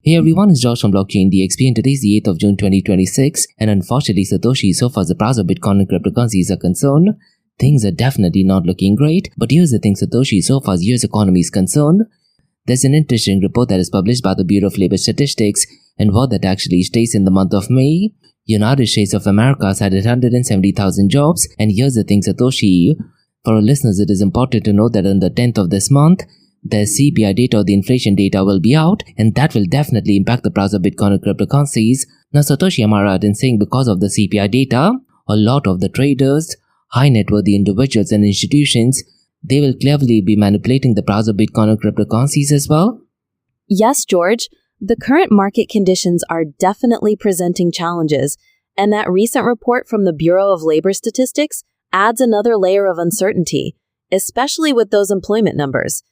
Hey everyone, it's Josh from Blockchain DXB and today is the 8th of June 2026 and unfortunately Satoshi, so far as the price of Bitcoin and cryptocurrencies are concerned, things are definitely not looking great. But here's the thing, Satoshi, so far as US economy is concerned, there's an interesting report that is published by the Bureau of Labor Statistics, and what that actually states: in the month of May, United States of America has added 170,000 jobs. And here's the thing, Satoshi, for our listeners, it is important to note that on the 10th of this month, the CPI data or the inflation data will be out, and that will definitely impact the price of Bitcoin and cryptocurrencies. Now, Satoshi, am I right in saying because of the CPI data, a lot of the traders, high net worthy individuals and institutions, they will cleverly be manipulating the price of Bitcoin and cryptocurrencies as well? Yes, George. The current market conditions are definitely presenting challenges, and that recent report from the Bureau of Labor Statistics adds another layer of uncertainty, especially with those employment numbers.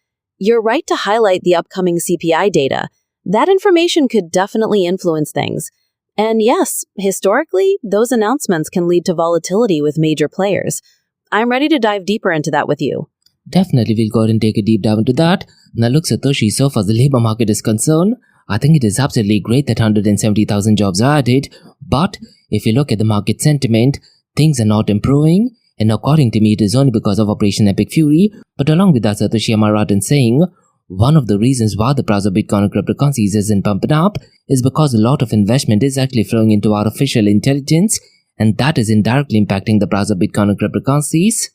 You're right to highlight the upcoming CPI data. That information could definitely influence things. And yes, historically, those announcements can lead to volatility with major players. I'm ready to dive deeper into that with you. Definitely, we'll go ahead and take a deep dive into that. Now look, Satoshi, so far as the labor market is concerned, I think it is absolutely great that 170,000 jobs are added. But if you look at the market sentiment, things are not improving. And according to me, it is only because of Operation Epic Fury. But along with that, Satoshi, am I right in saying one of the reasons why the price of Bitcoin and cryptocurrencies isn't pumping up is because a lot of investment is actually flowing into artificial intelligence, and that is indirectly impacting the price of Bitcoin and cryptocurrencies?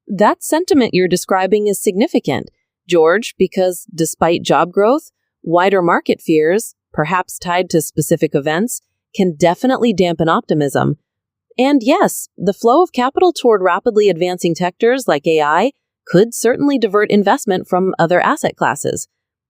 That sentiment you're describing is significant, George, because despite job growth, wider market fears, perhaps tied to specific events, can definitely dampen optimism. And yes, the flow of capital toward rapidly advancing sectors like AI could certainly divert investment from other asset classes.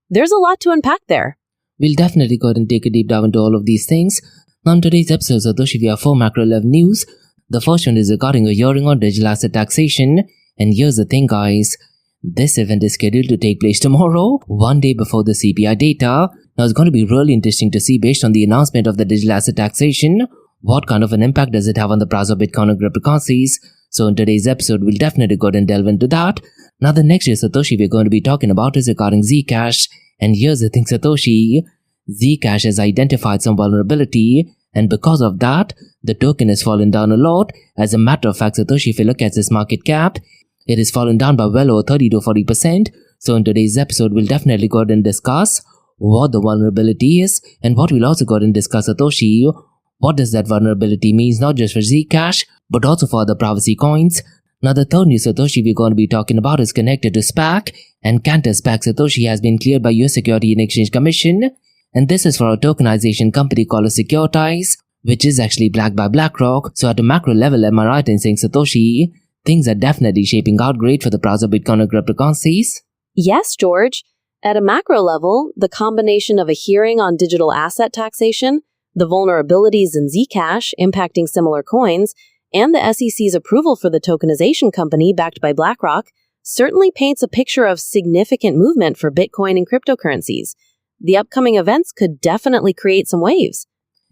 There's a lot to unpack there. We'll definitely go ahead and take a deep dive into all of these things. Now in today's episode, Satoshi, we have 4 macro-level news. The first one is regarding a hearing on digital asset taxation. And here's the thing, guys. This event is scheduled to take place tomorrow, one day before the CPI data. Now it's going to be really interesting to see, based on the announcement of the digital asset taxation, what kind of an impact does it have on the price of Bitcoin and cryptocurrencies? So in today's episode, we'll definitely go ahead and delve into that. Now the next is, Satoshi, we're going to be talking about is regarding Zcash. And here's the thing, Satoshi. Zcash has identified some vulnerability, and because of that, the token has fallen down a lot. As a matter of fact, Satoshi, if you look at its market cap, it has fallen down by well over 30 to 40%. So in today's episode, we'll definitely go ahead and discuss what the vulnerability is, and what we'll also go ahead and discuss, Satoshi, what does that vulnerability mean, not just for Zcash, but also for other privacy coins. Now the third news, Satoshi, we're going to be talking about is connected to SPAC, and Cantor SPAC, Satoshi, has been cleared by US Security and Exchange Commission, and this is for a tokenization company called Securitize, which is actually backed by BlackRock. So at a macro level, am I right in saying, Satoshi, things are definitely shaping out great for the price of Bitcoin and cryptocurrencies? Yes, George. At a macro level, the combination of a hearing on digital asset taxation, the vulnerabilities in Zcash impacting similar coins, and the SEC's approval for the tokenization company backed by BlackRock certainly paints a picture of significant movement for Bitcoin and cryptocurrencies. The upcoming events could definitely create some waves.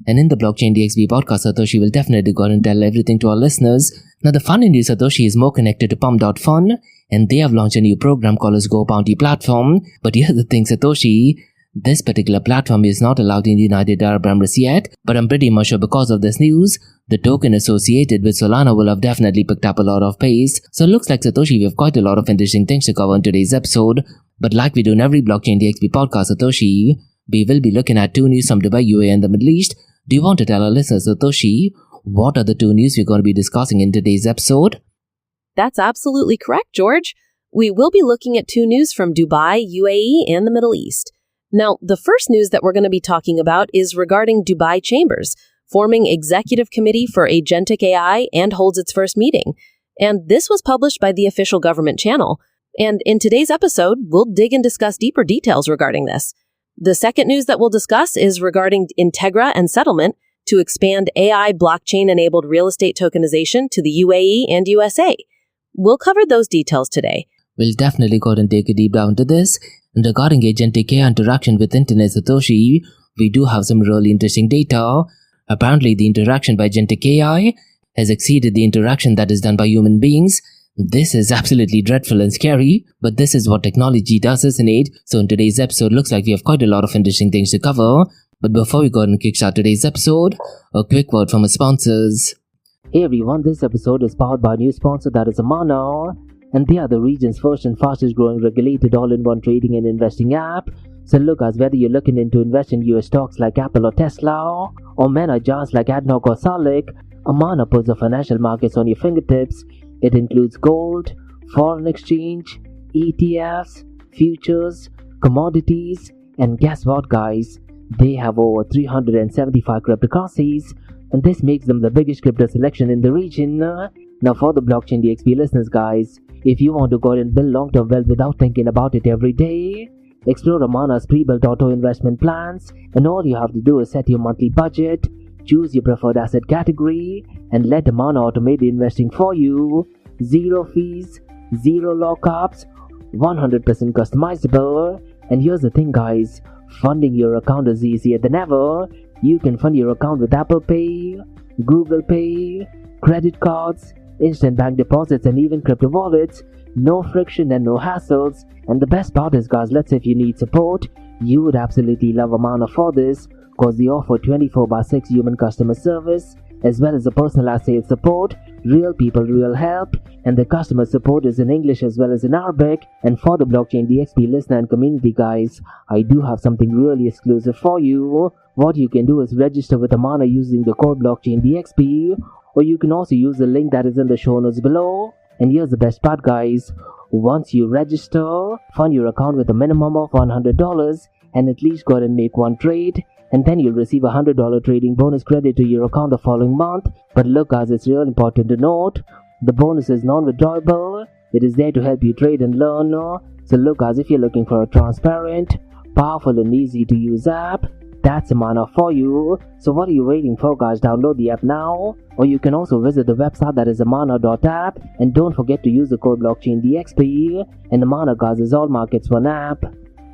And in the Blockchain DXB podcast, Satoshi will definitely go and tell everything to our listeners. Now the fun in this, Satoshi, is more connected to Pump.fun, and they have launched a new program called as Go Bounty Platform. But here's the thing, Satoshi, this particular platform is not allowed in the United Arab Emirates yet, but I'm pretty much sure because of this news, the token associated with Solana will have definitely picked up a lot of pace. So it looks like, Satoshi, we have quite a lot of interesting things to cover in today's episode. But like we do in every Blockchain DXB podcast, Satoshi, we will be looking at 2 news from Dubai, UAE and the Middle East. Do you want to tell our listeners, Satoshi, what are the 2 news we're going to be discussing in today's episode? That's absolutely correct, George. We will be looking at 2 news from Dubai, UAE, and the Middle East. Now, the first news that we're going to be talking about is regarding Dubai Chambers, forming executive committee for agentic AI and holds its first meeting. And this was published by the official government channel. And in today's episode, we'll dig and discuss deeper details regarding this. The second news that we'll discuss is regarding Integra and Settlement to expand AI blockchain-enabled real estate tokenization to the UAE and USA. We'll cover those details today. We'll definitely go ahead and take a deep dive into this. And regarding agentic AI interaction with Internet, Satoshi, we do have some really interesting data. Apparently, the interaction by agentic AI has exceeded the interaction that is done by human beings. This is absolutely dreadful and scary, but this is what technology does, isn't it? So in today's episode, looks like we have quite a lot of interesting things to cover. But before we go ahead and kickstart today's episode, a quick word from our sponsors. Hey everyone, this episode is powered by a new sponsor, that is Amana, and they are the region's first and fastest growing regulated all-in-one trading and investing app. So look, guys, whether you're looking into invest in US stocks like Apple or Tesla, or mega giants like ADNOC or Salik, Amana puts the financial markets on your fingertips. It includes gold, foreign exchange, ETFs, futures, commodities, and guess what, guys? They have over 375 cryptocurrencies, and this makes them the biggest crypto selection in the region. Now for the Blockchain DXB listeners, guys, if you want to go and build long-term wealth without thinking about it every day, explore Amana's pre-built auto investment plans, and all you have to do is set your monthly budget, choose your preferred asset category, and let Amana automate the investing for you. Zero fees, zero lockups, 100% customizable. And here's the thing, guys, funding your account is easier than ever. You can fund your account with Apple Pay, Google Pay, credit cards, instant bank deposits, and even crypto wallets. No friction and no hassles. And the best part is, guys, let's say if you need support, you would absolutely love Amana for this, because they offer 24/6 human customer service, as well as a personalized sales support, real people, real help, and the customer support is in English as well as in Arabic. And for the Blockchain DXB listener and community, guys, I do have something really exclusive for you. What you can do is register with Amana using the code Blockchain DXB, or you can also use the link that is in the show notes below. And here's the best part, guys. Once you register, fund your account with a minimum of $100 and at least go ahead and make one trade, and then you'll receive a $100 trading bonus credit to your account the following month. But look, guys, it's real important to note, the bonus is non-withdrawable. It is there to help you trade and learn. So look, guys, if you're looking for a transparent, powerful and easy to use app, that's Amana for you. So what are you waiting for, guys? Download the app now, or you can also visit the website, that is amana.app, and don't forget to use the code Blockchain DXB. And Amana, guys, is all markets one app.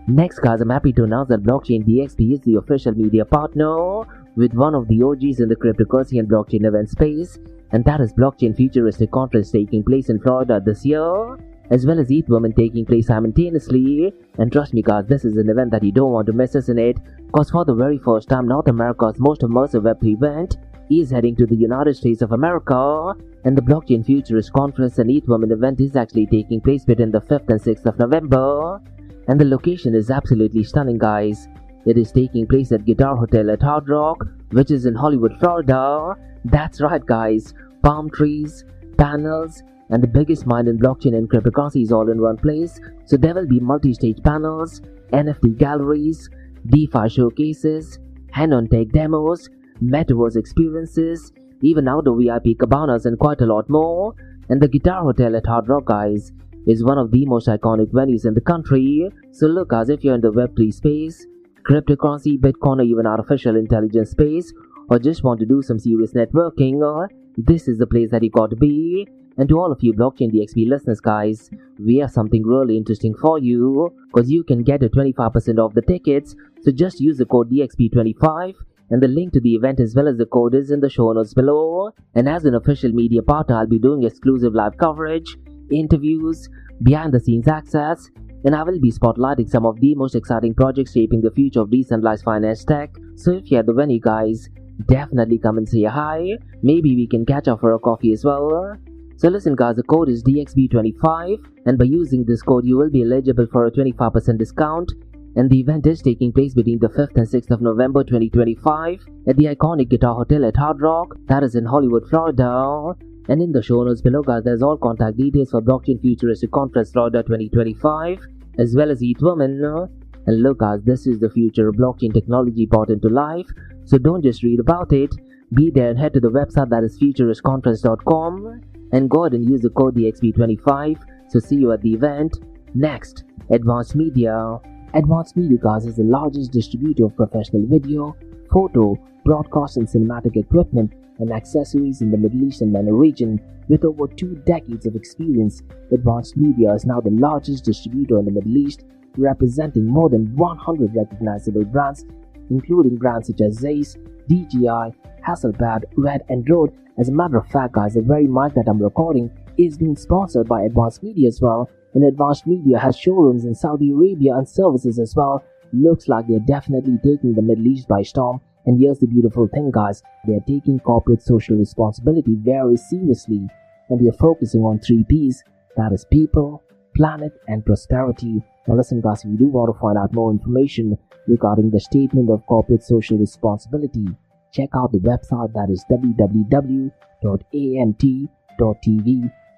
Next, guys, I'm happy to announce that Blockchain DXB is the official media partner with one of the OGs in the cryptocurrency and blockchain event space, and that is Blockchain Futuristic Conference taking place in Florida this year, as well as ETH Women taking place simultaneously. And trust me, guys, this is an event that you don't want to miss, isn't it? Because for the very first time, North America's most immersive Web3 event is heading to the United States of America, and the Blockchain Futurist Conference and ETH Women event is actually taking place between the 5th and 6th of November. And the location is absolutely stunning, guys. It is taking place at Guitar Hotel at Hard Rock, which is in Hollywood, Florida. That's right, guys. Palm trees, panels, and the biggest mind in blockchain and cryptocurrencies all in one place. So there will be multi-stage panels, NFT galleries, DeFi showcases, hand-on tech demos, metaverse experiences, even outdoor VIP cabanas, and quite a lot more. And the Guitar Hotel at Hard Rock, guys, is one of the most iconic venues in the country. So look, guys, if you're in the Web3 space, cryptocurrency, Bitcoin, or even artificial intelligence space, or just want to do some serious networking, this is the place that you got to be. And to all of you Blockchain DXB listeners, guys, we have something really interesting for you, because you can get a 25% off the tickets. So just use the code DXB25, and the link to the event as well as the code is in the show notes below. And as an official media partner, I'll be doing exclusive live coverage, interviews, behind the scenes access, and I will be spotlighting some of the most exciting projects shaping the future of decentralized finance tech. So if you're at the venue, guys, definitely come and say hi. Maybe we can catch up for a coffee as well. So listen, guys, the code is DXB25, and by using this code you will be eligible for a 25% discount. And the event is taking place between the 5th and 6th of November 2025 at the iconic Guitar Hotel at Hard Rock, that is in Hollywood, Florida. And in the show notes below, guys, there's all contact details for Blockchain Futuristic Conference Florida 2025, as well as ETH Women. And look, guys, this is the future of blockchain technology brought into life, so don't just read about it. Be there and head to the website, that is futuristconference.com, and go ahead and use the code DXB25. So see you at the event. Next, Advanced Media. Advanced Media, guys, is the largest distributor of professional video, photo, broadcast and cinematic equipment and accessories in the Middle East and MENA region. With over 2 decades of experience, Advanced Media is now the largest distributor in the Middle East, representing more than 100 recognizable brands, including brands such as Zeiss, DJI, Hasselblad, Red and Rode. As a matter of fact, guys, the very mic that I'm recording is being sponsored by Advanced Media as well. And Advanced Media has showrooms in Saudi Arabia and services as well. Looks like they're definitely taking the Middle East by storm. And here's the beautiful thing, guys. They're taking corporate social responsibility very seriously. And they're focusing on 3 Ps. That is people, planet, and prosperity. Now listen, guys, if you do want to find out more information regarding the statement of corporate social responsibility, check out the website, that is www.amt.tv.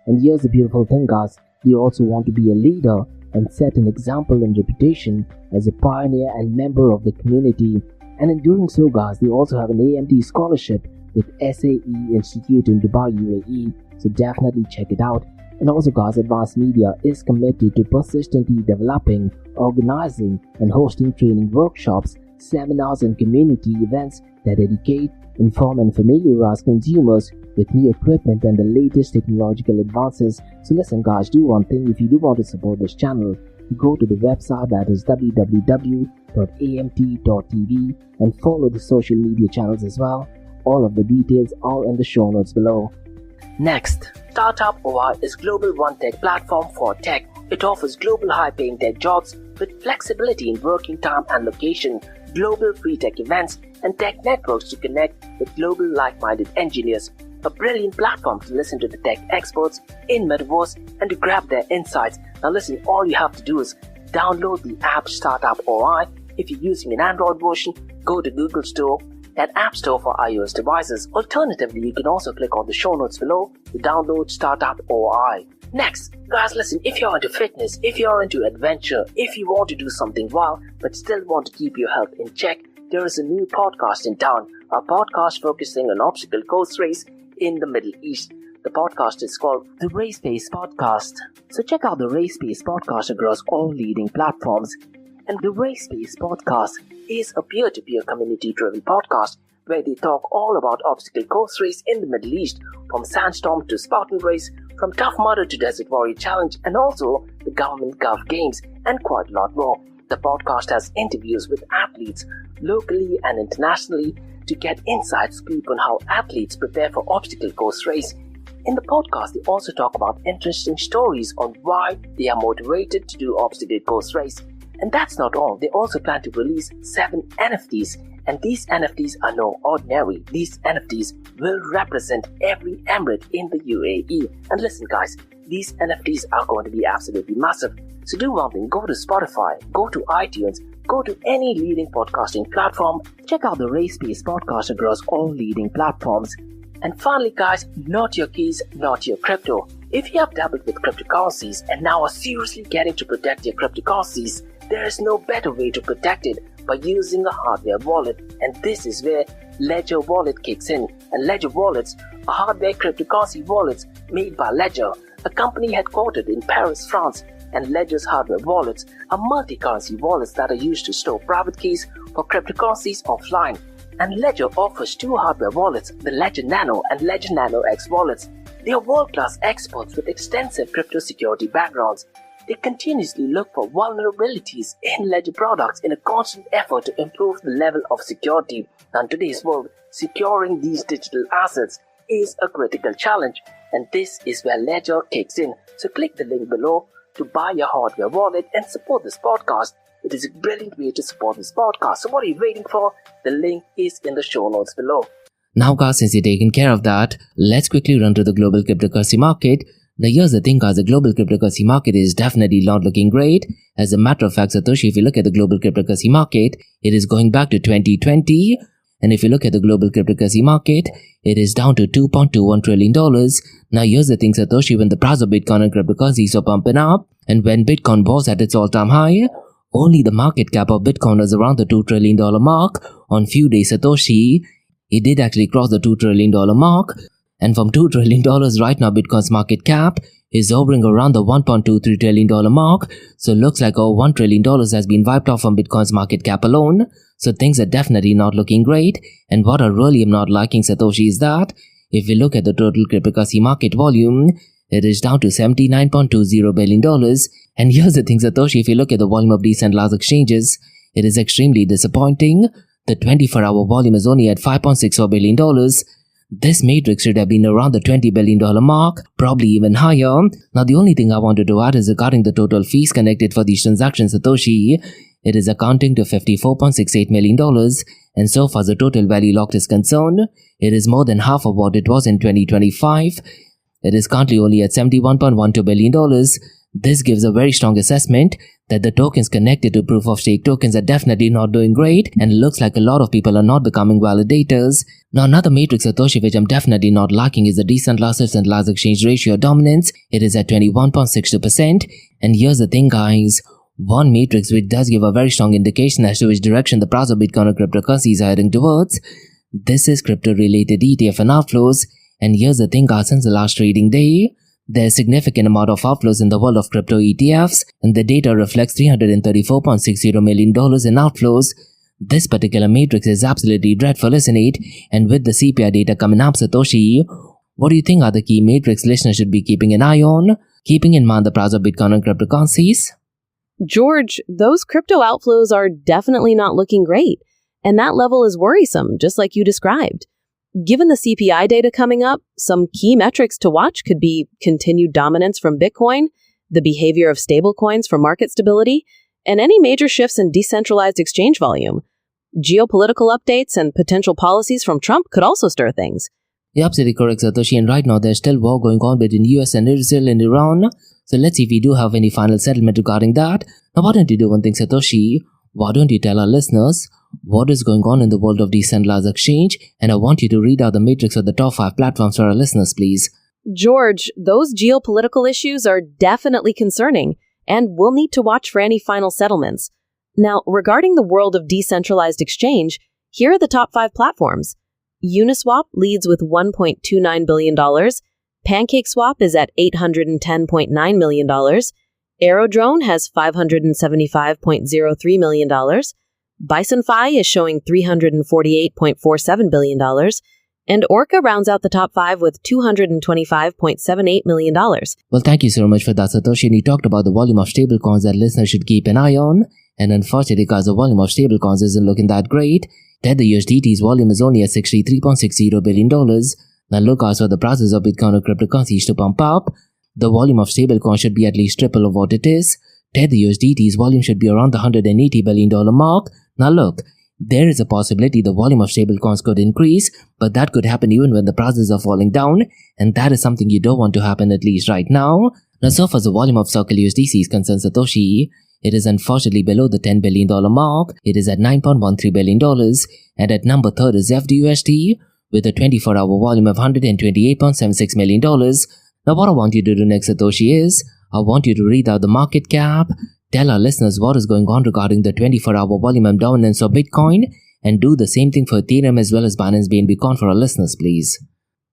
And here's the beautiful thing, guys. They also want to be a leader and set an example and reputation as a pioneer and member of the community. And in doing so, guys, they also have an AMT scholarship with SAE Institute in Dubai, UAE. So definitely check it out. And also, guys, Advanced Media is committed to persistently developing, organizing, and hosting training workshops, seminars, and community events that educate, inform, and familiarize consumers with new equipment and the latest technological advances. So listen, guys, do one thing. If you do want to support this channel, go to the website, that is www.amt.tv, and follow the social media channels as well. All of the details are in the show notes below. Next, Startup OI is global one-tech platform for tech. It offers global high-paying tech jobs with flexibility in working time and location, global free tech events, and tech networks to connect with global like-minded engineers. A brilliant platform to listen to the tech experts in Metaverse and to grab their insights. Now listen, all you have to do is download the app Startup OI. If you're using an Android version, go to Google Store and App Store for iOS devices. Alternatively, you can also click on the show notes below to download Startup OI. Next, guys, listen, if you're into fitness, if you're into adventure, if you want to do something wild but still want to keep your health in check, there is a new podcast in town, a podcast focusing on obstacle course race in the Middle East. The podcast is called the Race Pace Podcast. So check out the Race Pace Podcast across all leading platforms. And the Race Pace Podcast is a peer-to-peer community-driven podcast where they talk all about obstacle course race in the Middle East, from Sandstorm to Spartan Race, from Tough Mudder to Desert Warrior Challenge, and also the Government Gulf Games, and quite a lot more. The podcast has interviews with athletes locally and internationally to get inside scoop on how athletes prepare for obstacle course race. In the podcast, they also talk about interesting stories on why they are motivated to do obstacle course race. And that's not all. They also plan to release 7 NFTs. And these NFTs are no ordinary. These NFTs will represent every emirate in the UAE. And listen, guys, these NFTs are going to be absolutely massive. So do one thing. Go to Spotify, go to iTunes, go to any leading podcasting platform. Check out the Race Pace Podcast across all leading platforms. And finally, guys, not your keys, not your crypto. If you have dabbled with cryptocurrencies and now are seriously getting to protect your cryptocurrencies, there is no better way to protect it by using a hardware wallet. And this is where Ledger Wallet kicks in. And Ledger Wallets are hardware cryptocurrency wallets made by Ledger, a company headquartered in Paris, France. And Ledger's hardware wallets are multi-currency wallets that are used to store private keys for cryptocurrencies offline. And Ledger offers 2 hardware wallets, the Ledger Nano and Ledger Nano X wallets. They are world-class experts with extensive crypto security backgrounds. They continuously look for vulnerabilities in Ledger products in a constant effort to improve the level of security. Now, in today's world, securing these digital assets is a critical challenge, and this is where Ledger kicks in. So click the link below to buy your hardware wallet and support this podcast. It is a brilliant way to support this podcast. So what are you waiting for? The link is in the show notes below. Now, guys, since you're taking care of that, let's quickly run to the global cryptocurrency market. Now, here's the thing, guys, the global cryptocurrency market is definitely not looking great. As a matter of fact, Satoshi, if you look at the global cryptocurrency market, it is going back to 2020. And if you look at the global cryptocurrency market, it is down to $2.21 trillion. Now, here's the thing, Satoshi, when the price of Bitcoin and cryptocurrencies are pumping up, and when Bitcoin was at its all-time high, only the market cap of Bitcoin was around the $2 trillion mark. On few days, Satoshi, it did actually cross the $2 trillion mark. And from $2 trillion right now, Bitcoin's market cap is hovering around the $1.23 trillion mark. So it looks like over $1 trillion has been wiped off from Bitcoin's market cap alone. So things are definitely not looking great. And what I really am not liking, Satoshi, is that if we look at the total cryptocurrency market volume, it is down to $79.20 billion. And here's the thing, Satoshi, if you look at the volume of decentralized exchanges, it is extremely disappointing. The 24-hour volume is only at $5.64 billion. This matrix should have been around the $20 billion mark, probably even higher. Now the only thing I wanted to add is regarding the total fees connected for these transactions Satoshi. It is accounting to $54.68 million, and so far as the total value locked is concerned, it is more than half of what it was in 2025. It is currently only at $71.12 billion. This gives a very strong assessment that the tokens connected to proof-of-stake tokens are definitely not doing great, and it looks like a lot of people are not becoming validators. Now another matrix Satoshi which I'm definitely not liking is the decentralized and large exchange ratio dominance. It is at 21.62%, and here's the thing guys, one matrix which does give a very strong indication as to which direction the price of Bitcoin or cryptocurrencies are heading towards. This is crypto-related ETF and outflows, and here's the thing guys, since the last trading day, there's significant amount of outflows in the world of crypto ETFs, and the data reflects $334.60 million in outflows. This particular matrix is absolutely dreadful, isn't it? And with the CPI data coming up, Satoshi, what do you think are the key matrix listeners should be keeping an eye on, keeping in mind the price of Bitcoin and cryptocurrencies? George, those crypto outflows are definitely not looking great, and that level is worrisome, just like you described. Given the CPI data coming up, some key metrics to watch could be continued dominance from Bitcoin, the behavior of stablecoins for market stability, and any major shifts in decentralized exchange volume. Geopolitical updates and potential policies from Trump could also stir things. You're absolutely correct, Satoshi, and right now there's still war going on between US and Israel and Iran. So let's see if we do have any final settlement regarding that. Now why don't you do one thing, Satoshi? Why don't you tell our listeners what is going on in the world of decentralized exchange, and I want you to read out the matrix of the top 5 platforms for our listeners, please. George, those geopolitical issues are definitely concerning, and we'll need to watch for any final settlements. Now, regarding the world of decentralized exchange, here are the top 5 platforms. Uniswap leads with $1.29 billion. PancakeSwap is at $810.9 million. Aerodrone has $575.03 million. BisonFi is showing $348.47 billion. And Orca rounds out the top 5 with $225.78 million. Well, thank you so much for that, Satoshi. And you talked about the volume of stablecoins that listeners should keep an eye on. And unfortunately, guys, the volume of stablecoins isn't looking that great. Tether USDT's volume is only at $63.60 billion. Now look out for the prices of Bitcoin or cryptocurrencies to pump up. The volume of stablecoins should be at least triple of what it is. Tether USDT's volume should be around the $180 billion mark. Now look, there is a possibility the volume of stablecoins could increase, but that could happen even when the prices are falling down, and that is something you don't want to happen at least right now. Now so far as the volume of Circle USDC is concerned, Satoshi, it is unfortunately below the $10 billion mark. It is at $9.13 billion, and at number 3rd is FDUSD with a 24-hour volume of $128.76 million. Now what I want you to do next, Satoshi, is I want you to read out the market cap, tell our listeners what is going on regarding the 24-hour volume and dominance of Bitcoin, and do the same thing for Ethereum as well as Binance BNB Coin for our listeners, please.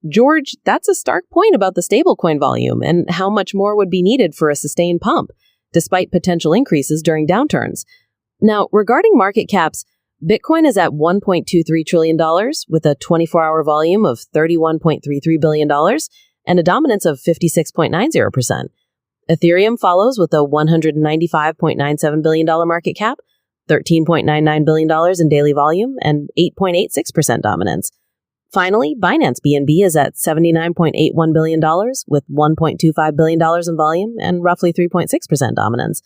George, that's a stark point about the stablecoin volume and how much more would be needed for a sustained pump, despite potential increases during downturns. Now, regarding market caps, Bitcoin is at $1.23 trillion with a 24-hour volume of $31.33 billion and a dominance of 56.90%. Ethereum follows with a $195.97 billion market cap, $13.99 billion in daily volume, and 8.86% dominance. Finally, Binance BNB is at $79.81 billion with $1.25 billion in volume and roughly 3.6% dominance.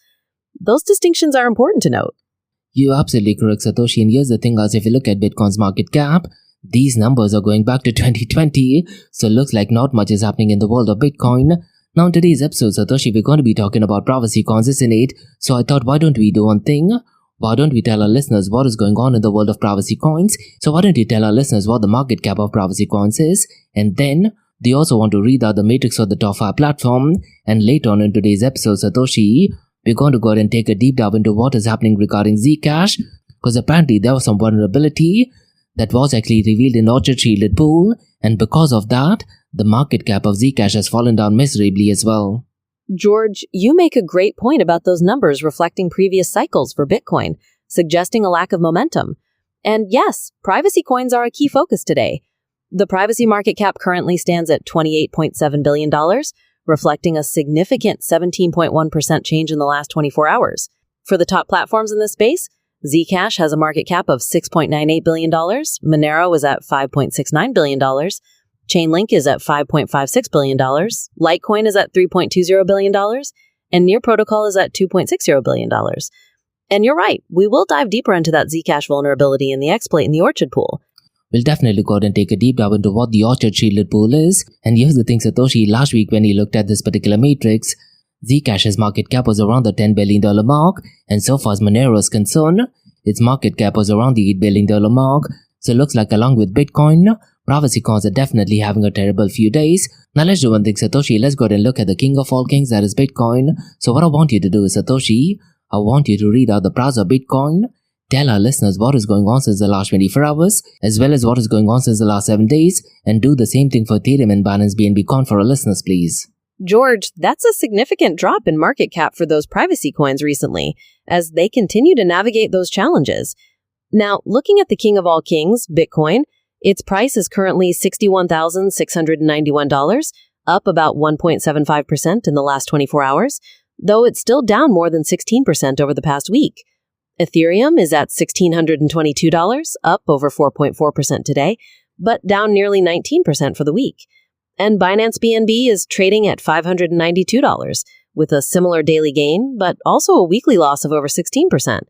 Those distinctions are important to note. You're absolutely correct, Satoshi. And here's the thing, guys, if you look at Bitcoin's market cap, these numbers are going back to 2020, so it looks like not much is happening in the world of Bitcoin. Now in today's episode, Satoshi, we're going to be talking about privacy coins, isn't it? So I thought, why don't we do one thing? Why don't we tell our listeners what is going on in the world of privacy coins? So why don't you tell our listeners what the market cap of privacy coins is? And then they also want to read out the matrix of the top 5 platform. And later on in today's episode, Satoshi, we're going to go ahead and take a deep dive into what is happening regarding Zcash, because apparently there was some vulnerability that was actually revealed in Orchard Shielded Pool, and because of that, the market cap of Zcash has fallen down miserably as well. George, you make a great point about those numbers reflecting previous cycles for Bitcoin, suggesting a lack of momentum. And yes, privacy coins are a key focus today. The privacy market cap currently stands at $28.7 billion, reflecting a significant 17.1% change in the last 24 hours. For the top platforms in this space, Zcash has a market cap of $6.98 billion, Monero is at $5.69 billion, Chainlink is at $5.56 billion, Litecoin is at $3.20 billion, and Near Protocol is at $2.60 billion. And you're right, we will dive deeper into that Zcash vulnerability and the exploit in the Orchard pool. We'll definitely go ahead and take a deep dive into what the Orchard shielded pool is. And here's the thing, Satoshi, last week when he looked at this particular matrix, Zcash's market cap was around the $10 billion mark, and so far as Monero is concerned, its market cap was around the $8 billion mark. So it looks like along with Bitcoin, privacy coins are definitely having a terrible few days. Now let's do one thing, Satoshi, let's go ahead and look at the king of all kings, that is Bitcoin. So what I want you to do is, Satoshi, I want you to read out the price of Bitcoin, tell our listeners what is going on since the last 24 hours, as well as what is going on since the last 7 days, and do the same thing for Ethereum and Binance BNB Coin for our listeners, please. George, that's a significant drop in market cap for those privacy coins recently, as they continue to navigate those challenges. Now, looking at the king of all kings, Bitcoin, its price is currently $61,691, up about 1.75% in the last 24 hours, though it's still down more than 16% over the past week. Ethereum is at $1,622, up over 4.4% today, but down nearly 19% for the week. And Binance BNB is trading at $592, with a similar daily gain, but also a weekly loss of over 16%.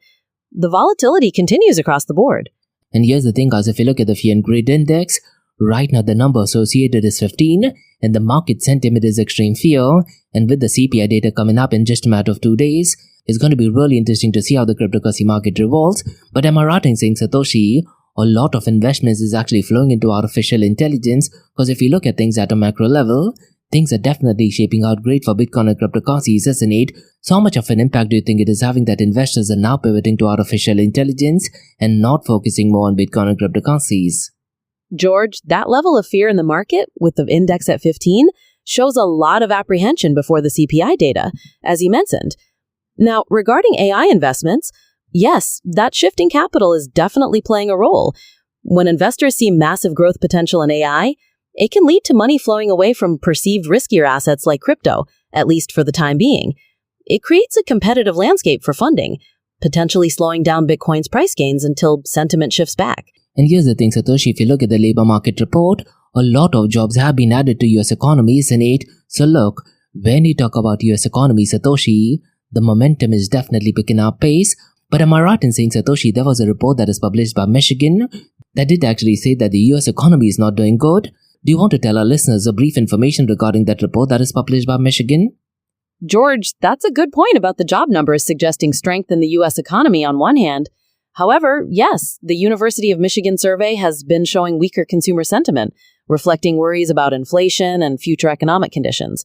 The volatility continues across the board. And here's the thing, guys, if you look at the Fear and Greed Index, right now the number associated is 15, and the market sentiment is extreme fear. And with the CPI data coming up in just a matter of 2 days, it's going to be really interesting to see how the cryptocurrency market revolves. But am I right in saying, Satoshi, a lot of investments is actually flowing into artificial intelligence? Because if you look at things at a macro level, things are definitely shaping out great for Bitcoin and cryptocurrencies, isn't it? So how much of an impact do you think it is having that investors are now pivoting to artificial intelligence and not focusing more on Bitcoin and cryptocurrencies? George, that level of fear in the market, with the index at 15, shows a lot of apprehension before the CPI data, as you mentioned. Now, regarding AI investments, yes, that shifting capital is definitely playing a role. When investors see massive growth potential in AI, it can lead to money flowing away from perceived riskier assets like crypto, at least for the time being. It creates a competitive landscape for funding, potentially slowing down Bitcoin's price gains until sentiment shifts back. And here's the thing, Satoshi, if you look at the labor market report, a lot of jobs have been added to US economy, isn't it? So look, when you talk about US economy, Satoshi, the momentum is definitely picking up pace. But am I right in saying, Satoshi, there was a report that is published by Michigan that did actually say that the US economy is not doing good? Do you want to tell our listeners a brief information regarding that report that is published by Michigan? George, that's a good point about the job numbers suggesting strength in the U.S. economy on one hand. However, yes, the University of Michigan survey has been showing weaker consumer sentiment, reflecting worries about inflation and future economic conditions.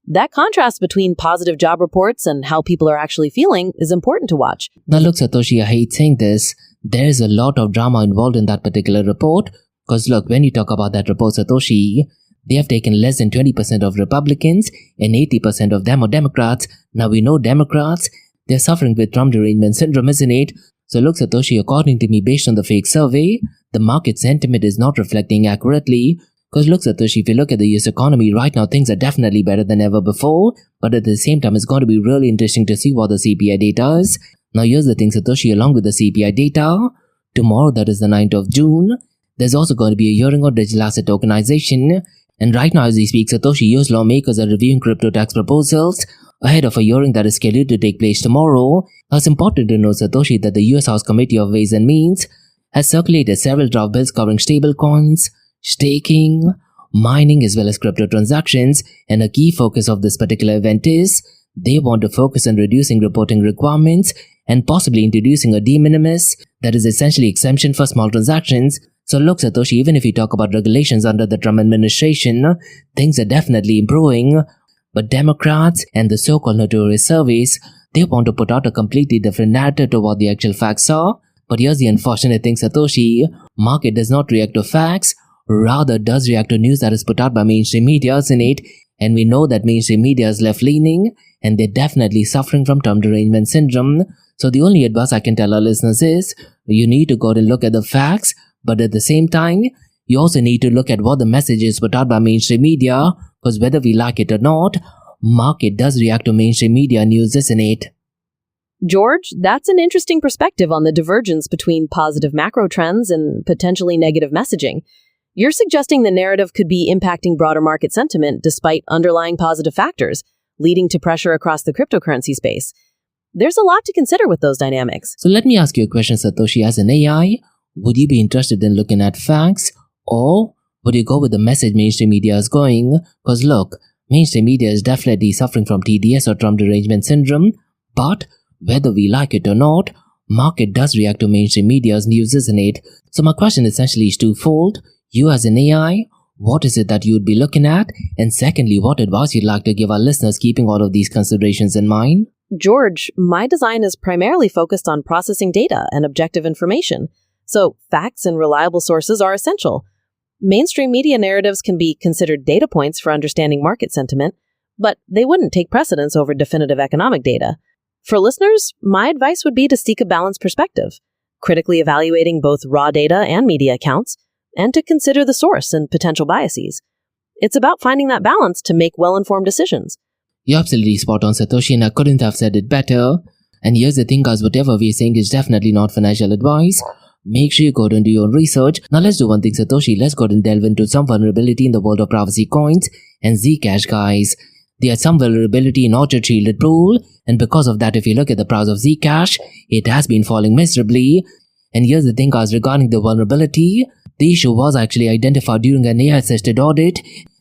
That contrast between positive job reports and how people are actually feeling is important to watch. Now look, Satoshi, I hate saying this. There is a lot of drama involved in that particular report. Because look, when you talk about that report, Satoshi, they have taken less than 20% of Republicans and 80% of them are Democrats. Now we know Democrats, they're suffering with Trump derangement syndrome, isn't it? So look, Satoshi, according to me, based on the fake survey, the market sentiment is not reflecting accurately. Because look, Satoshi, if you look at the US economy right now, things are definitely better than ever before. But at the same time, it's going to be really interesting to see what the CPI data is. Now here's the thing, Satoshi, along with the CPI data, tomorrow, that is the 9th of June, there's also going to be a hearing on digital asset tokenization. And right now as we speak, Satoshi, US lawmakers are reviewing crypto tax proposals ahead of a hearing that is scheduled to take place tomorrow. Now it's important to note, Satoshi, that the US House Committee of Ways and Means has circulated several draft bills covering stablecoins, staking, mining, as well as crypto transactions. And a key focus of this particular event is they want to focus on reducing reporting requirements and possibly introducing a de minimis, that is essentially exemption for small transactions. So look, Satoshi, even if you talk about regulations under the Trump administration, things are definitely improving. But Democrats and the so-called notorious surveys, they want to put out a completely different narrative to what the actual facts are. But here's the unfortunate thing, Satoshi, market does not react to facts, rather does react to news that is put out by mainstream media, isn't it? And we know that mainstream media is left-leaning, and they're definitely suffering from Trump derangement syndrome. So the only advice I can tell our listeners is, you need to go and look at the facts, but at the same time, you also need to look at what the message is put out by mainstream media, because whether we like it or not, market does react to mainstream media news, isn't it? George, that's an interesting perspective on the divergence between positive macro trends and potentially negative messaging. You're suggesting the narrative could be impacting broader market sentiment despite underlying positive factors, leading to pressure across the cryptocurrency space. There's a lot to consider with those dynamics. So let me ask you a question, Satoshi. As an AI, would you be interested in looking at facts, or would you go with the message mainstream media is going? Because look, mainstream media is definitely suffering from TDS or Trump derangement syndrome, but whether we like it or not, market does react to mainstream media's news, isn't it? So my question essentially is twofold. You as an AI, what is it that you would be looking at? And secondly, what advice you'd like to give our listeners keeping all of these considerations in mind? George, my design is primarily focused on processing data and objective information, so facts and reliable sources are essential. Mainstream media narratives can be considered data points for understanding market sentiment, but they wouldn't take precedence over definitive economic data. For listeners, my advice would be to seek a balanced perspective, critically evaluating both raw data and media accounts, and to consider the source and potential biases. It's about finding that balance to make well-informed decisions. You're absolutely spot on, Satoshi, and I couldn't have said it better. And here's the thing, guys, whatever we're saying is definitely not financial advice. Make sure you go and do your own research. Now let's do one thing, Satoshi. Let's go and delve into some vulnerability in the world of privacy coins and Zcash, guys. There's some vulnerability in Orchard Shielded Pool, and because of that, if you look at the price of Zcash, it has been falling miserably. And here's the thing, guys, regarding the vulnerability, the issue was actually identified during an AI-assisted audit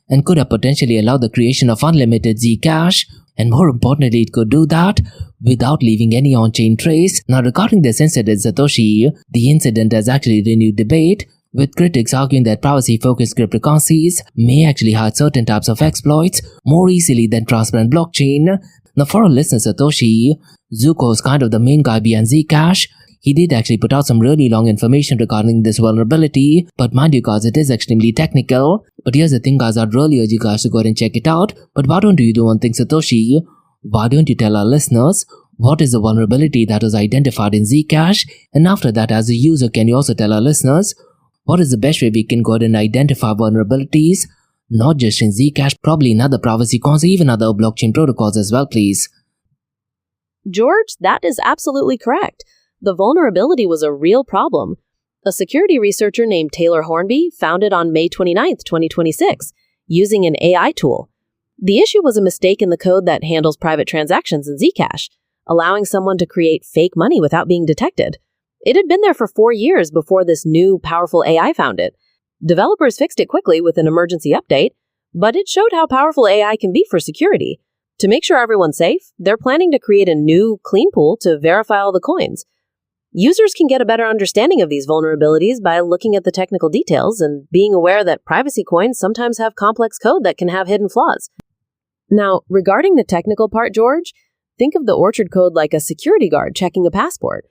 and could have potentially allowed the creation of unlimited Zcash, and more importantly, it could do that without leaving any on-chain trace. Now, regarding this incident, Satoshi, the incident has actually renewed debate, with critics arguing that privacy-focused cryptocurrencies may actually hide certain types of exploits more easily than transparent blockchain. Now, for our listeners, Satoshi, Zuko is kind of the main guy behind Zcash. He did actually put out some really long information regarding this vulnerability, but mind you guys, it is extremely technical. But here's the thing, guys, I'd really urge you guys to go ahead and check it out. But why don't you do one thing, Satoshi? Why don't you tell our listeners what is the vulnerability that was identified in Zcash? And after that, as a user, can you also tell our listeners what is the best way we can go ahead and identify vulnerabilities, not just in Zcash, probably in other privacy coins, even other blockchain protocols as well, please? George, that is absolutely correct. The vulnerability was a real problem. A security researcher named Taylor Hornby found it on May 29, 2026, using an AI tool. The issue was a mistake in the code that handles private transactions in Zcash, allowing someone to create fake money without being detected. It had been there for 4 years before this new, powerful AI found it. Developers fixed it quickly with an emergency update, but it showed how powerful AI can be for security. To make sure everyone's safe, they're planning to create a new, clean pool to verify all the coins. Users can get a better understanding of these vulnerabilities by looking at the technical details and being aware that privacy coins sometimes have complex code that can have hidden flaws. Now, regarding the technical part, George, think of the Orchard code like a security guard checking a passport.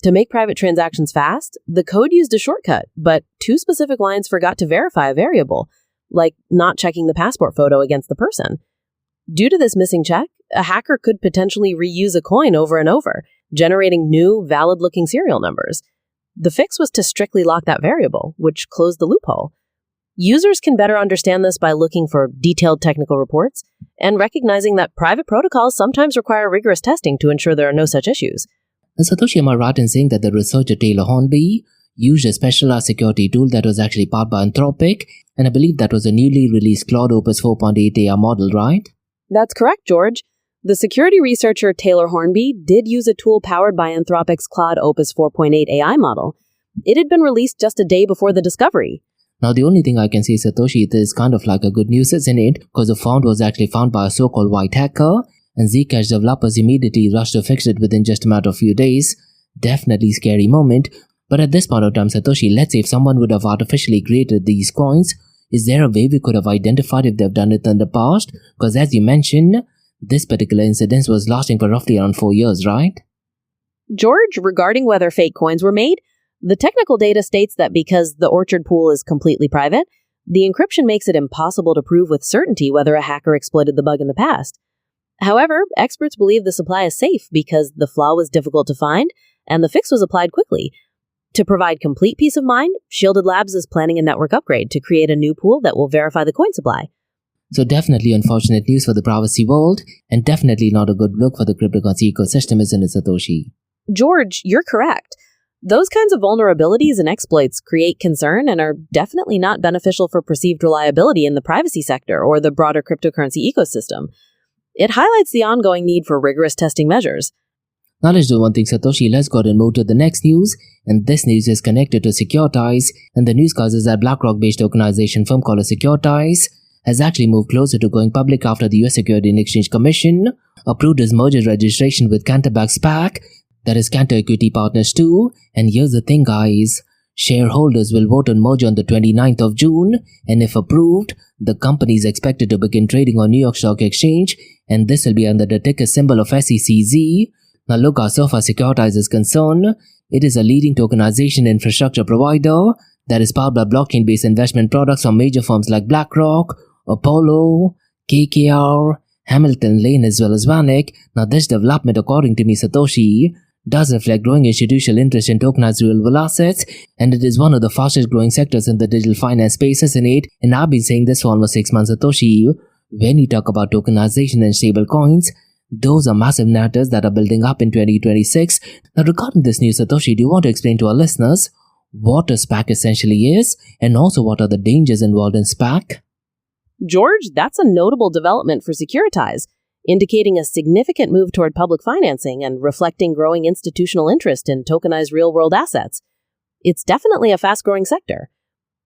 To make private transactions fast, the code used a shortcut, but 2 specific lines forgot to verify a variable, like not checking the passport photo against the person. Due to this missing check, a hacker could potentially reuse a coin over and over, generating new, valid-looking serial numbers. The fix was to strictly lock that variable, which closed the loophole. Users can better understand this by looking for detailed technical reports and recognizing that private protocols sometimes require rigorous testing to ensure there are no such issues. And Satoshi, am I right in saying that the researcher Taylor Hornby used a specialized security tool that was actually powered by Anthropic, and I believe that was a newly released Claude Opus 4.8 AI model, right? That's correct, George. The security researcher Taylor Hornby did use a tool powered by Anthropic's Claude Opus 4.8 AI model. It had been released just a day before the discovery. Now, the only thing I can say, Satoshi, it is kind of like a good news, isn't it? Because the font was actually found by a so-called white hacker, and Zcash developers immediately rushed to fix it within just a matter of few days. Definitely scary moment. But at this point of time, Satoshi, let's say if someone would have artificially created these coins, is there a way we could have identified if they've done it in the past? Because as you mentioned, this particular incident was lasting for roughly around 4 years, right? George, regarding whether fake coins were made, the technical data states that because the Orchard pool is completely private, the encryption makes it impossible to prove with certainty whether a hacker exploited the bug in the past. However, experts believe the supply is safe because the flaw was difficult to find and the fix was applied quickly. To provide complete peace of mind, Shielded Labs is planning a network upgrade to create a new pool that will verify the coin supply. So definitely unfortunate news for the privacy world, and definitely not a good look for the cryptocurrency ecosystem, isn't it, Satoshi? George, you're correct. Those kinds of vulnerabilities and exploits create concern and are definitely not beneficial for perceived reliability in the privacy sector or the broader cryptocurrency ecosystem. It highlights the ongoing need for rigorous testing measures. Now let's do one thing, Satoshi. Let's go ahead and move to the next news. And this news is connected to Securitize. And the news causes that BlackRock-based tokenization firm called Securitize has actually moved closer to going public after the US Securities and Exchange Commission approved its merger registration with Cantor-backed SPAC, that is Cantor Equity Partners 2. And here's the thing, guys. Shareholders will vote on merger on the 29th of June, and if approved, the company is expected to begin trading on New York Stock Exchange, and this will be under the ticker symbol of SECZ. Now look, so far Securitize is concerned, it is a leading tokenization infrastructure provider that is powered by blockchain-based investment products from major firms like BlackRock, Apollo, KKR, Hamilton Lane as well as Vanek. Now this development, according to me, Satoshi, does reflect growing institutional interest in tokenized real-world assets, and it is one of the fastest growing sectors in the digital finance space, isn't it? And I've been saying this for almost 6 months, Satoshi. When you talk about tokenization and stable coins, those are massive narratives that are building up in 2026. Now regarding this news, Satoshi, do you want to explain to our listeners what a SPAC essentially is, and also what are the dangers involved in SPAC? George, that's a notable development for Securitize, indicating a significant move toward public financing and reflecting growing institutional interest in tokenized real-world assets. It's definitely a fast-growing sector.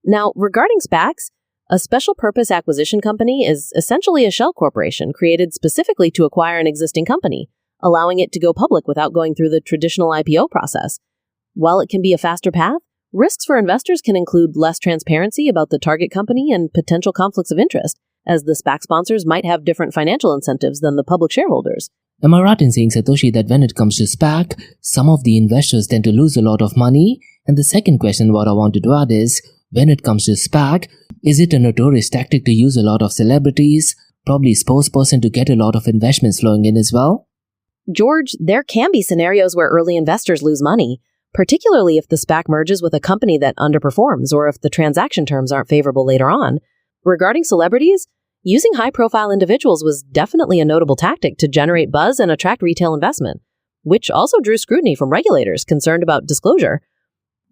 Now, regarding SPACs, a special-purpose acquisition company is essentially a shell corporation created specifically to acquire an existing company, allowing it to go public without going through the traditional IPO process. While it can be a faster path, risks for investors can include less transparency about the target company and potential conflicts of interest, as the SPAC sponsors might have different financial incentives than the public shareholders. Am I right in saying, Satoshi, that when it comes to SPAC, some of the investors tend to lose a lot of money? And the second question what I wanted to add is, when it comes to SPAC, is it a notorious tactic to use a lot of celebrities, probably spokesperson, to get a lot of investments flowing in as well? George, there can be scenarios where early investors lose money, particularly if the SPAC merges with a company that underperforms or if the transaction terms aren't favorable later on. Regarding celebrities, using high-profile individuals was definitely a notable tactic to generate buzz and attract retail investment, which also drew scrutiny from regulators concerned about disclosure.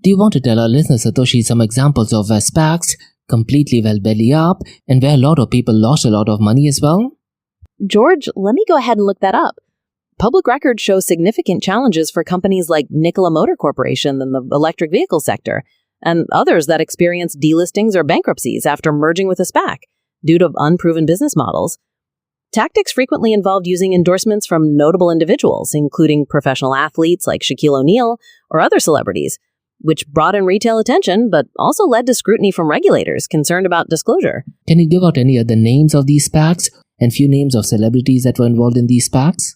Do you want to tell our listeners, Satoshi, some examples of where SPACs completely went belly up and where a lot of people lost a lot of money as well? George, let me go ahead and look that up. Public records show significant challenges for companies like Nikola Motor Corporation in the electric vehicle sector, and others that experience delistings or bankruptcies after merging with a SPAC due to unproven business models. Tactics frequently involved using endorsements from notable individuals, including professional athletes like Shaquille O'Neal or other celebrities, which brought in retail attention but also led to scrutiny from regulators concerned about disclosure. Can you give out any other names of these SPACs and few names of celebrities that were involved in these SPACs?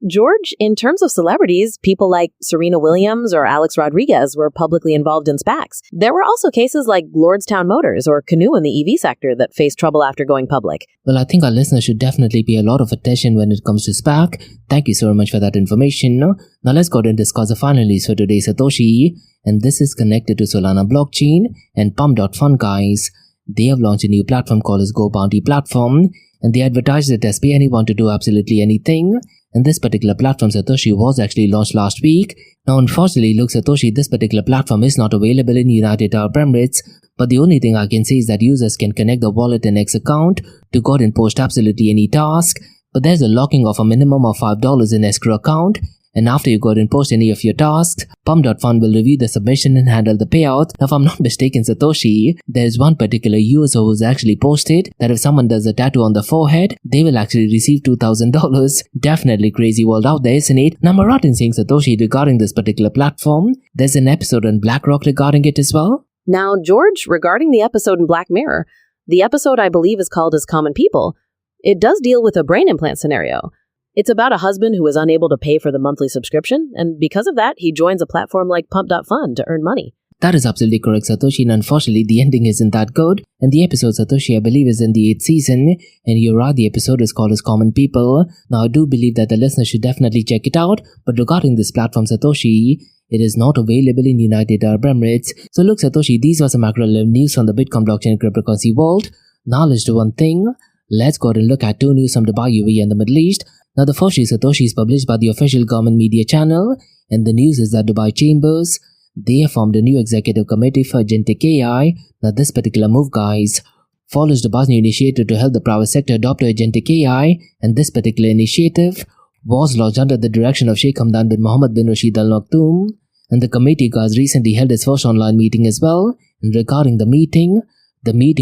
George, in terms of celebrities, people like Serena Williams or Alex Rodriguez were publicly involved in SPACs. There were also cases like Lordstown Motors or Canoo in the EV sector that faced trouble after going public. Well, I think our listeners should definitely pay a lot of attention when it comes to SPAC. Thank you so much for that information. Now let's go ahead and discuss the final news for today, Satoshi. And this is connected to Solana blockchain and Pump.Fun, guys. They have launched a new platform called as Go Bounty Platform, and they advertised it as pay anyone to do absolutely anything. And this particular platform, Satoshi, was actually launched last week. Now, unfortunately, look, Satoshi, this particular platform is not available in United Arab Emirates, but the only thing I can say is that users can connect the wallet and X account to go ahead and post absolutely any task, but there's a locking of a minimum of $5 in escrow account. And after you go ahead and post any of your tasks, Pump.Fun will review the submission and handle the payout. Now, if I'm not mistaken, Satoshi, there is one particular user who's actually posted that if someone does a tattoo on the forehead, they will actually receive $2,000. Definitely crazy world out there, isn't it? Now, Marat in saying, Satoshi, regarding this particular platform, there's an episode on BlackRock regarding it as well. Now, George, regarding the episode in Black Mirror, the episode I believe is called as Common People, it does deal with a brain implant scenario. It's about a husband who is unable to pay for the monthly subscription, and because of that, he joins a platform like Pump.Fun to earn money. That is absolutely correct, Satoshi, and unfortunately, the ending isn't that good. And the episode, Satoshi, I believe, is in the 8th season, and you're right, the episode is called as Common People. Now, I do believe that the listeners should definitely check it out, but regarding this platform, Satoshi, it is not available in United Arab Emirates. So look, Satoshi, these were some macro-level news from the Bitcoin blockchain and cryptocurrency world. Now let's do one thing. Let's go ahead and look at two news from Dubai, UAE, and the Middle East. Now, the first is Satoshi is published by the official government media channel, and the news is that Dubai Chambers, they have formed a new executive committee for agentic AI. Now this particular move, guys, follows Dubai's new initiative to help the private sector adopt agentic AI, and this particular initiative was launched under the direction of Sheikh Hamdan bin Mohammed bin Rashid Al Maktoum, and the committee, guys, recently held its first online meeting as well. And regarding the meeting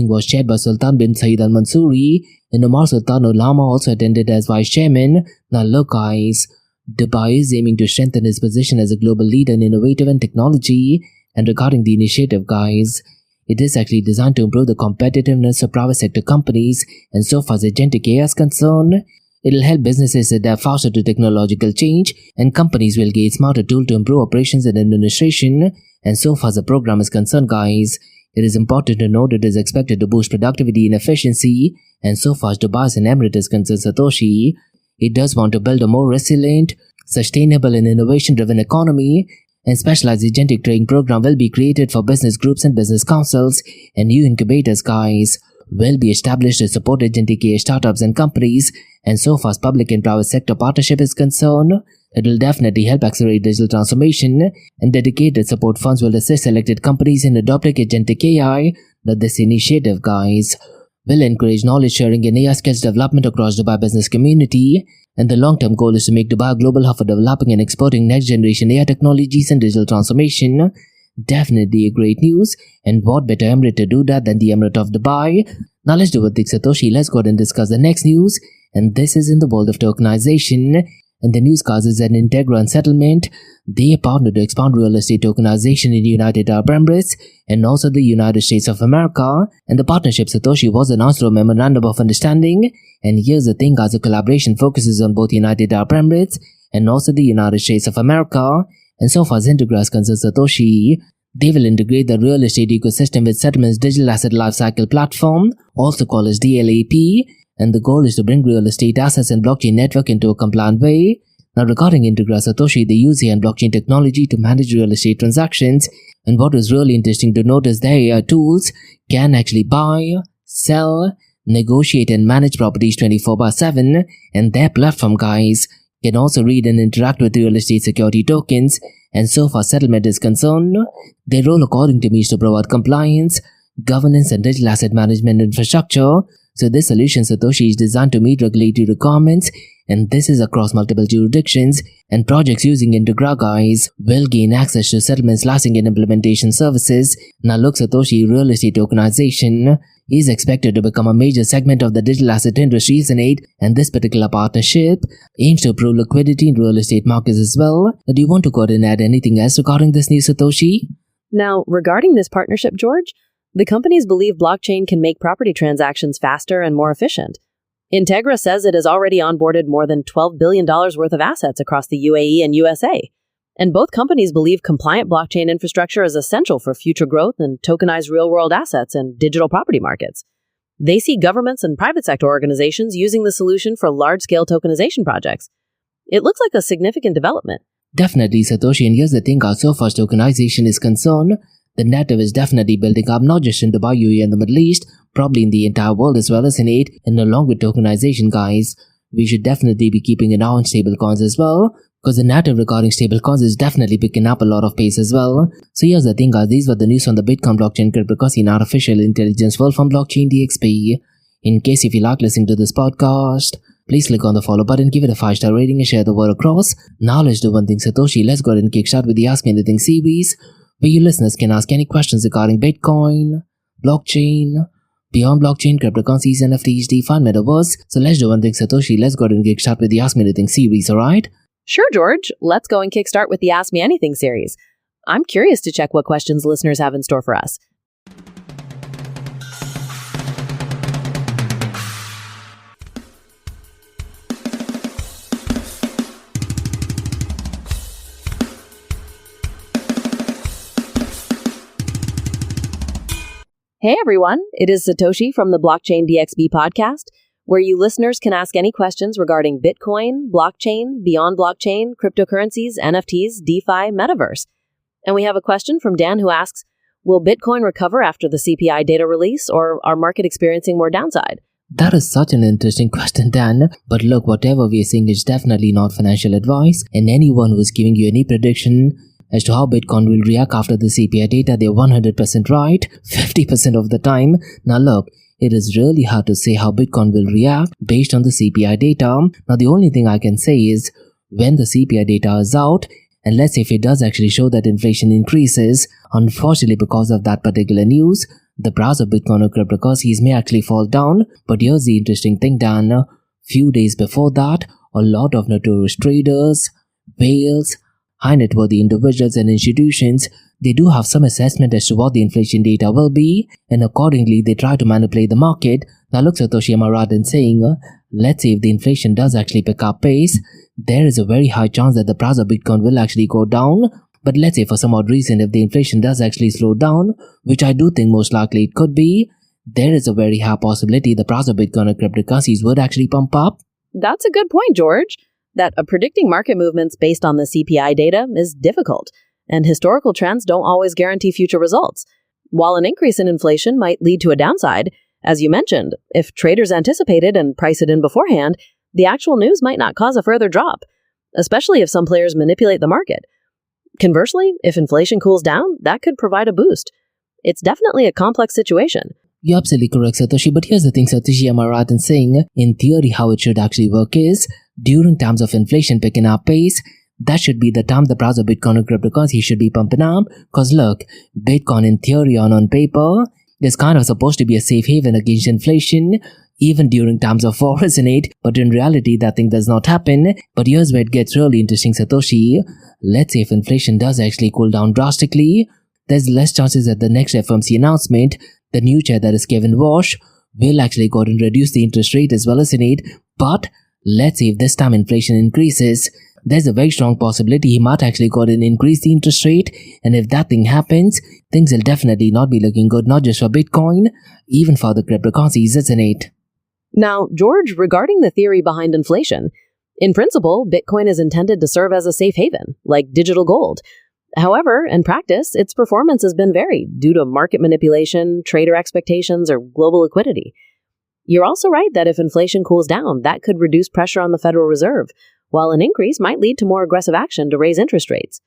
was chaired by Sultan bin Saeed Al Mansouri, and Umar Sultan Ulama also attended as vice chairman. Now look, guys, Dubai is aiming to strengthen its position as a global leader in innovative and technology. And regarding the initiative, guys, it is actually designed to improve the competitiveness of private sector companies, and so far as agentic AI is concerned, it'll help businesses adapt faster to technological change, and companies will get smarter tools to improve operations and administration. And so far as the program is concerned, guys, it is important to note it is expected to boost productivity and efficiency. And so far as Dubai as an emirate is concerned, Satoshi, it does want to build a more resilient, sustainable and innovation-driven economy, and specialized agentic training program will be created for business groups and business councils, and new incubators, guys, will be established to support agentic AI startups and companies. And so far as public and private sector partnership is concerned, it will definitely help accelerate digital transformation, and dedicated support funds will assist selected companies in adopting agentic AI. Now this initiative, guys, will encourage knowledge sharing and AI skills development across Dubai business community, and the long-term goal is to make Dubai a global hub for developing and exporting next-generation AI technologies and digital transformation. Definitely a great news, and what better emirate to do that than the Emirate of Dubai. Now let's do it with Satoshi. Let's go ahead and discuss the next news, and this is in the world of tokenization. And the news cause is that Integra and Settlement, they partnered to expand real estate tokenization in the United Arab Emirates and also the United States of America. And the partnership, Satoshi, was announced through a memorandum of understanding. And here's the thing, guys, the collaboration focuses on both United Arab Emirates and also the United States of America. And so far as Integra is concerned, Satoshi, they will integrate the real estate ecosystem with Settlement's digital asset lifecycle platform, also called as DLAP. And the goal is to bring real estate assets and blockchain network into a compliant way. Now regarding Integra, Satoshi, they use AI and blockchain technology to manage real estate transactions. And what is really interesting to note is their AI tools can actually buy, sell, negotiate and manage properties 24/7. And their platform, guys, can also read and interact with real estate security tokens. And so far Settlement is concerned, their role according to me is to provide compliance, governance and digital asset management infrastructure. So this solution, Satoshi, is designed to meet regulatory requirements, and this is across multiple jurisdictions, and projects using Integra, guys, will gain access to Settlement's licensing and implementation services. Now look, Satoshi, real estate tokenization is expected to become a major segment of the digital asset industry, and this particular partnership aims to improve liquidity in real estate markets as well. Do you want to go ahead and add anything else regarding this news, Satoshi? Now, regarding this partnership, George, the companies believe blockchain can make property transactions faster and more efficient. Integra says it has already onboarded more than $12 billion worth of assets across the UAE and USA. And both companies believe compliant blockchain infrastructure is essential for future growth and tokenized real-world assets and digital property markets. They see governments and private sector organizations using the solution for large-scale tokenization projects. It looks like a significant development. Definitely, Satoshi, and here's the thing, so far as tokenization is concerned, the narrative is definitely building up not just in Dubai, UAE and the Middle East, probably in the entire world as well as in it. And along with tokenization, guys, we should definitely be keeping an eye on stablecoins as well, because the narrative regarding stablecoins is definitely picking up a lot of pace as well. So here's the thing, guys, these were the news on the Bitcoin blockchain cryptocurrency and artificial intelligence world from blockchain DXB. In case if you like listening to this podcast, please click on the follow button, give it a 5-star rating and share the word across. Now let's do one thing, Satoshi, let's go ahead and kickstart with the Ask Me Anything series, where you listeners can ask any questions regarding Bitcoin, blockchain, beyond blockchain, cryptocurrencies, NFTs, DeFi, Metaverse. So let's do one thing, Satoshi, let's go ahead and kickstart with the Ask Me Anything series, alright? Sure, George. Let's go and kickstart with the Ask Me Anything series. I'm curious to check what questions listeners have in store for us. Hey everyone, it is Satoshi from the Blockchain DXB podcast, where you listeners can ask any questions regarding Bitcoin, blockchain, beyond blockchain, cryptocurrencies, NFTs, DeFi, Metaverse. And we have a question from Dan who asks, will Bitcoin recover after the CPI data release, or are market experiencing more downside? That is such an interesting question, Dan. But look, whatever we are saying is definitely not financial advice, and anyone who is giving you any prediction as to how Bitcoin will react after the CPI data. They're 100% right, 50% of the time. Now look, it is really hard to say how Bitcoin will react based on the CPI data. Now the only thing I can say is when the CPI data is out, and let's say if it does actually show that inflation increases, unfortunately because of that particular news, the price of Bitcoin or cryptocurrencies may actually fall down. But here's the interesting thing, Dan. Few days before that, a lot of notorious traders, whales, high net worthy individuals and institutions, they do have some assessment as to what the inflation data will be, and accordingly they try to manipulate the market. Now look, Satoshi, am I right in saying, let's say if the inflation does actually pick up pace, there is a very high chance that the price of Bitcoin will actually go down. But let's say for some odd reason, if the inflation does actually slow down, which I do think most likely it could be, there is a very high possibility the price of Bitcoin and cryptocurrencies would actually pump up. That's a good point, George. That predicting market movements based on the CPI data is difficult, and historical trends don't always guarantee future results. While an increase in inflation might lead to a downside, as you mentioned, if traders anticipate it and price it in beforehand, the actual news might not cause a further drop, especially if some players manipulate the market. Conversely, if inflation cools down, that could provide a boost. It's definitely a complex situation. You're absolutely correct, Satoshi, but here's the thing, Satoshi, am I right in saying, in theory, how it should actually work is, during times of inflation picking up pace, that should be the time the price of Bitcoin and cryptocurrency should be pumping up. Because look, Bitcoin in theory and on paper is kind of supposed to be a safe haven against inflation, even during times of war, isn't it? But in reality, that thing does not happen. But here's where it gets really interesting, Satoshi. Let's say if inflation does actually cool down drastically, there's less chances that the next FOMC announcement, the new chair that is Kevin Walsh, will actually go and reduce the interest rate as well, isn't it? But let's say if this time inflation increases, there's a very strong possibility he might actually go and increase the interest rate. And if that thing happens, things will definitely not be looking good, not just for Bitcoin, even for the cryptocurrencies, isn't it? Now, George, regarding the theory behind inflation, in principle, Bitcoin is intended to serve as a safe haven, like digital gold. However, in practice, its performance has been varied due to market manipulation, trader expectations, or global liquidity. You're also right that if inflation cools down, that could reduce pressure on the Federal Reserve, while an increase might lead to more aggressive action to raise interest rates.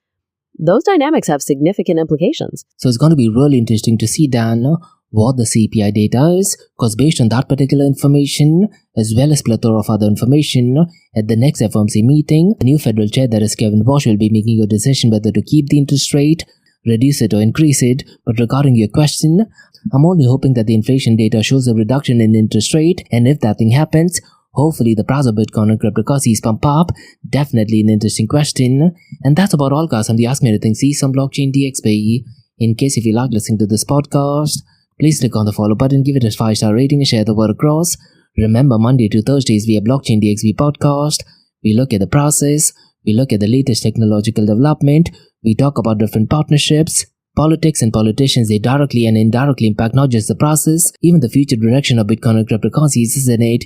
Those dynamics have significant implications. So it's going to be really interesting to see, Dan, what the CPI data is, because based on that particular information, as well as plethora of other information, at the next FOMC meeting, the new federal chair, that is Kevin Walsh, will be making a decision whether to keep the interest rate, reduce it or increase it. But regarding your question, I'm only hoping that the inflation data shows a reduction in interest rate, and if that thing happens, hopefully the price of Bitcoin and cryptocurrencies pump up. Definitely an interesting question. And that's about all, guys, from the Ask Me Anything series on Blockchain DXB. In case if you like listening to this podcast, please click on the follow button, give it a 5-star rating and share the word across. Remember, Monday to Thursdays we have Blockchain DXB podcast. We look at the process, we look at the latest technological development, we talk about different partnerships. Politics and politicians, they directly and indirectly impact not just the process, even the future direction of Bitcoin and cryptocurrencies, isn't it?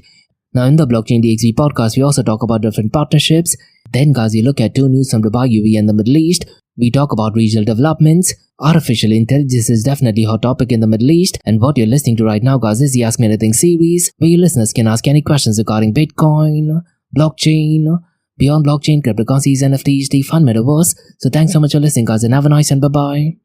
Now in the Blockchain DXB podcast, we also talk about different partnerships. Then guys, we look at 2 news from Dubai, UAE and the Middle East. We talk about regional developments. Artificial intelligence is definitely a hot topic in the Middle East. And what you're listening to right now, guys, is the Ask Me Anything series, where your listeners can ask any questions regarding Bitcoin, blockchain, beyond blockchain, cryptocurrencies, NFTs, the fun metaverse. So thanks so much for listening, guys, and have a nice and bye-bye.